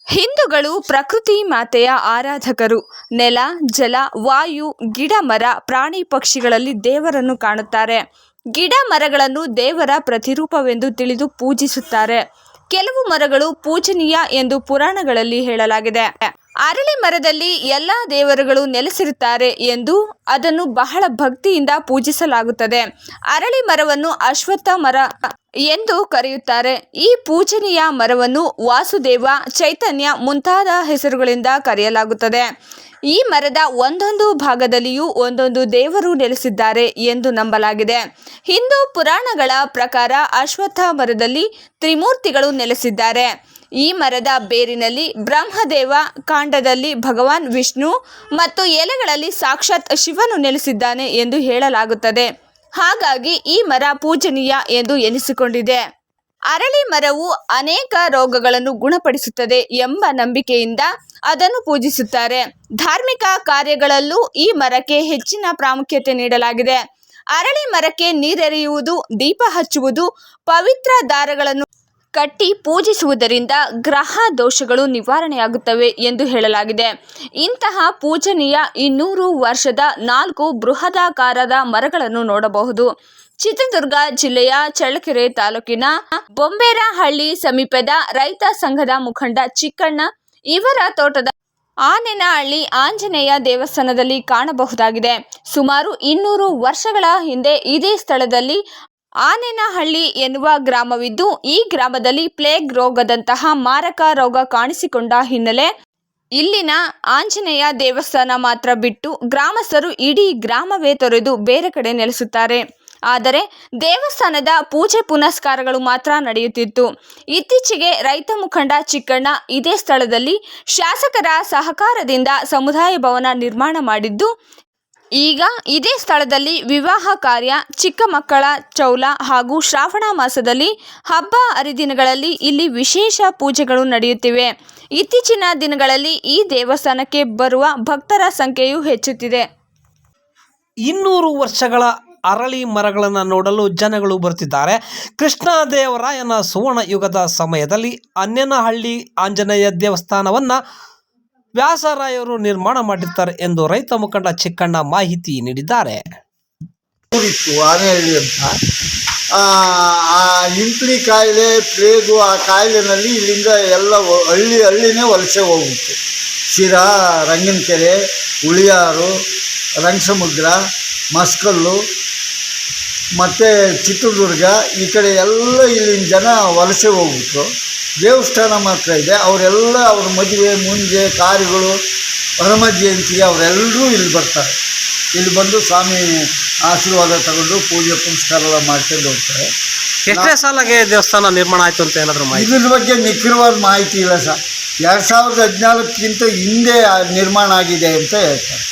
ಹಿಂದೂಗಳು ಪ್ರಕೃತಿ ಮಾತೆಯ ಆರಾಧಕರು. ನೆಲ, ಜಲ, ವಾಯು, ಗಿಡ, ಮರ, ಪ್ರಾಣಿ, ಪಕ್ಷಿಗಳಲ್ಲಿ ದೇವರನ್ನು ಕಾಣುತ್ತಾರೆ. ಗಿಡ ಮರಗಳನ್ನು ದೇವರ ಪ್ರತಿರೂಪವೆಂದು ತಿಳಿದು ಪೂಜಿಸುತ್ತಾರೆ. ಕೆಲವು ಮರಗಳು ಪೂಜನೀಯ ಎಂದು ಪುರಾಣಗಳಲ್ಲಿ ಹೇಳಲಾಗಿದೆ. ಅರಳಿ ಮರದಲ್ಲಿ ಎಲ್ಲ ದೇವರುಗಳು ನೆಲೆಸಿರುತ್ತಾರೆ ಎಂದು ಅದನ್ನು ಬಹಳ ಭಕ್ತಿಯಿಂದ ಪೂಜಿಸಲಾಗುತ್ತದೆ. ಅರಳಿ ಮರವನ್ನು ಅಶ್ವತ್ಥ ಮರ ಎಂದು ಕರೆಯುತ್ತಾರೆ. ಈ ಪೂಜನೀಯ ಮರವನ್ನು ವಾಸುದೇವ, ಚೈತನ್ಯ ಮುಂತಾದ ಹೆಸರುಗಳಿಂದ ಕರೆಯಲಾಗುತ್ತದೆ. ಈ ಮರದ ಒಂದೊಂದು ಭಾಗದಲ್ಲಿಯೂ ಒಂದೊಂದು ದೇವರು ನೆಲೆಸಿದ್ದಾರೆ ಎಂದು ನಂಬಲಾಗಿದೆ. ಹಿಂದೂ ಪುರಾಣಗಳ ಪ್ರಕಾರ ಅಶ್ವತ್ಥ ಮರದಲ್ಲಿ ತ್ರಿಮೂರ್ತಿಗಳು ನೆಲೆಸಿದ್ದಾರೆ. ಈ ಮರದ ಬೇರಿನಲ್ಲಿ ಬ್ರಹ್ಮದೇವ, ಕಾಂಡದಲ್ಲಿ ಭಗವಾನ್ ವಿಷ್ಣು ಮತ್ತು ಎಲೆಗಳಲ್ಲಿ ಸಾಕ್ಷಾತ್ ಶಿವನು ನೆಲೆಸಿದ್ದಾನೆ ಎಂದು ಹೇಳಲಾಗುತ್ತದೆ. ಹಾಗಾಗಿ ಈ ಮರ ಪೂಜನೀಯ ಎಂದು ಎನಿಸಿಕೊಂಡಿದೆ. ಅರಳಿ ಮರವು ಅನೇಕ ರೋಗಗಳನ್ನು ಗುಣಪಡಿಸುತ್ತದೆ ಎಂಬ ನಂಬಿಕೆಯಿಂದ ಅದನ್ನು ಪೂಜಿಸುತ್ತಾರೆ. ಧಾರ್ಮಿಕ ಕಾರ್ಯಗಳಲ್ಲೂ ಈ ಮರಕ್ಕೆ ಹೆಚ್ಚಿನ ಪ್ರಾಮುಖ್ಯತೆ ನೀಡಲಾಗಿದೆ. ಅರಳಿ ಮರಕ್ಕೆ ನೀರೆರೆಯುವುದು, ದೀಪ ಹಚ್ಚುವುದು, ಪವಿತ್ರ ದಾರಗಳನ್ನು ಕಟ್ಟಿ ಪೂಜಿಸುವುದರಿಂದ ಗ್ರಹ ದೋಷಗಳು ನಿವಾರಣೆಯಾಗುತ್ತವೆ ಎಂದು ಹೇಳಲಾಗಿದೆ. ಇಂತಹ ಪೂಜನೀಯ 200 ವರ್ಷದ 4 ಬೃಹದಾಕಾರದ ಮರಗಳನ್ನು ನೋಡಬಹುದು. ಚಿತ್ರದುರ್ಗ ಜಿಲ್ಲೆಯ ಚಳ್ಳಕೆರೆ ತಾಲೂಕಿನ ಬೊಂಬೇರಹಳ್ಳಿ ಸಮೀಪದ ರೈತ ಸಂಘದ ಮುಖಂಡ ಚಿಕ್ಕಣ್ಣ ಇವರ ತೋಟದ ಆನೇನಹಳ್ಳಿ ಆಂಜನೇಯ ದೇವಸ್ಥಾನದಲ್ಲಿ ಕಾಣಬಹುದಾಗಿದೆ. ಸುಮಾರು 200 ವರ್ಷಗಳ ಹಿಂದೆ ಇದೇ ಸ್ಥಳದಲ್ಲಿ ಆನೇನಹಳ್ಳಿ ಎನ್ನುವ ಗ್ರಾಮವಿದ್ದು, ಈ ಗ್ರಾಮದಲ್ಲಿ ಪ್ಲೇಗ್ ರೋಗದಂತಹ ಮಾರಕ ರೋಗ ಕಾಣಿಸಿಕೊಂಡ ಹಿನ್ನೆಲೆ ಇಲ್ಲಿನ ಆಂಜನೇಯ ದೇವಸ್ಥಾನ ಮಾತ್ರ ಬಿಟ್ಟು ಗ್ರಾಮಸ್ಥರು ಇಡೀ ಗ್ರಾಮವೇ ತೊರೆದು ಬೇರೆ ಕಡೆ ನೆಲೆಸುತ್ತಾರೆ. ಆದರೆ ದೇವಸ್ಥಾನದ ಪೂಜೆ ಪುನಸ್ಕಾರಗಳು ಮಾತ್ರ ನಡೆಯುತ್ತಿತ್ತು. ಇತ್ತೀಚೆಗೆ ರೈತ ಮುಖಂಡ ಚಿಕ್ಕಣ್ಣ ಇದೇ ಸ್ಥಳದಲ್ಲಿ ಶಾಸಕರ ಸಹಕಾರದಿಂದ ಸಮುದಾಯ ಭವನ ನಿರ್ಮಾಣ ಮಾಡಿದ್ದು, ಈಗ ಇದೇ ಸ್ಥಳದಲ್ಲಿ ವಿವಾಹ ಕಾರ್ಯ, ಚಿಕ್ಕ ಮಕ್ಕಳ ಚೌಲ ಹಾಗೂ ಶ್ರಾವಣ ಮಾಸದಲ್ಲಿ ಹಬ್ಬ ಹರಿದಿನಗಳಲ್ಲಿ ಇಲ್ಲಿ ವಿಶೇಷ ಪೂಜೆಗಳು ನಡೆಯುತ್ತಿವೆ. ಇತ್ತೀಚಿನ ದಿನಗಳಲ್ಲಿ ಈ ದೇವಸ್ಥಾನಕ್ಕೆ ಬರುವ ಭಕ್ತರ ಸಂಖ್ಯೆಯೂ ಹೆಚ್ಚುತ್ತಿದೆ. 200 ವರ್ಷಗಳ ಅರಳಿ ಮರಗಳನ್ನು ನೋಡಲು ಜನಗಳು ಬರುತ್ತಿದ್ದಾರೆ. ಕೃಷ್ಣದೇವರಾಯನ ಸುವರ್ಣ ಯುಗದ ಸಮಯದಲ್ಲಿ ಆನೇನಹಳ್ಳಿ ಆಂಜನೇಯ ದೇವಸ್ಥಾನವನ್ನು ವ್ಯಾಸರಾಯರು ನಿರ್ಮಾಣ ಮಾಡಿರ್ತಾರೆ ಎಂದು ರೈತ ಮುಖಂಡ ಚಿಕ್ಕಣ್ಣ ಮಾಹಿತಿ ನೀಡಿದ್ದಾರೆ. ಆನೇಹಳ್ಳಿ ಅಂತ ಇಂಪ್ಲಿ ಕಾಯಿಲೆ, ಪ್ಲೇಗು, ಆ ಕಾಯಿಲೆನಲ್ಲಿ ಇಲ್ಲಿಂದ ಎಲ್ಲ ಹಳ್ಳಿನೇ ವಲಸೆ ಹೋಗ್ಬಿಟ್ಟು ಶಿರಾ, ರಂಗನಕೆರೆ, ಉಳಿಯಾರು, ರಂಗಸಮುದ್ರ, ಮಸ್ಕಲ್ಲು ಮತ್ತು ಚಿತ್ರದುರ್ಗ ಈ ಕಡೆ ಎಲ್ಲ ಇಲ್ಲಿನ ಜನ ವಲಸೆ ಹೋಗ್ಬಿಟ್ರು. ದೇವಸ್ಥಾನ ಮಾತ್ರ ಇದೆ. ಅವರೆಲ್ಲ ಅವ್ರ ಮದುವೆ, ಮುಂಜೆ ಕಾರ್ಯಗಳು, ಹನುಮ ಜಯಂತಿಗೆ ಅವರೆಲ್ಲರೂ ಇಲ್ಲಿ ಬರ್ತಾರೆ. ಇಲ್ಲಿ ಬಂದು ಸ್ವಾಮಿ ಆಶೀರ್ವಾದ ತಗೊಂಡು ಪೂಜೆ ಪುನಸ್ಕಾರ ಎಲ್ಲ ಮಾಡ್ಕೊಂಡು ಹೋಗ್ತಾರೆ. ಎಷ್ಟೇ ಸಾಲಾಗೆ ದೇವಸ್ಥಾನ ನಿರ್ಮಾಣ ಆಯಿತು ಅಂತ ಏನಾದರೂ ಮಾಹಿತಿ? ಇದ್ರ ಬಗ್ಗೆ ನಿಖರವಾದ ಮಾಹಿತಿ ಇಲ್ಲ ಸರ್. 2014ಕ್ಕಿಂತ ಹಿಂದೆ ನಿರ್ಮಾಣ ಆಗಿದೆ ಅಂತ ಹೇಳ್ತಾರೆ.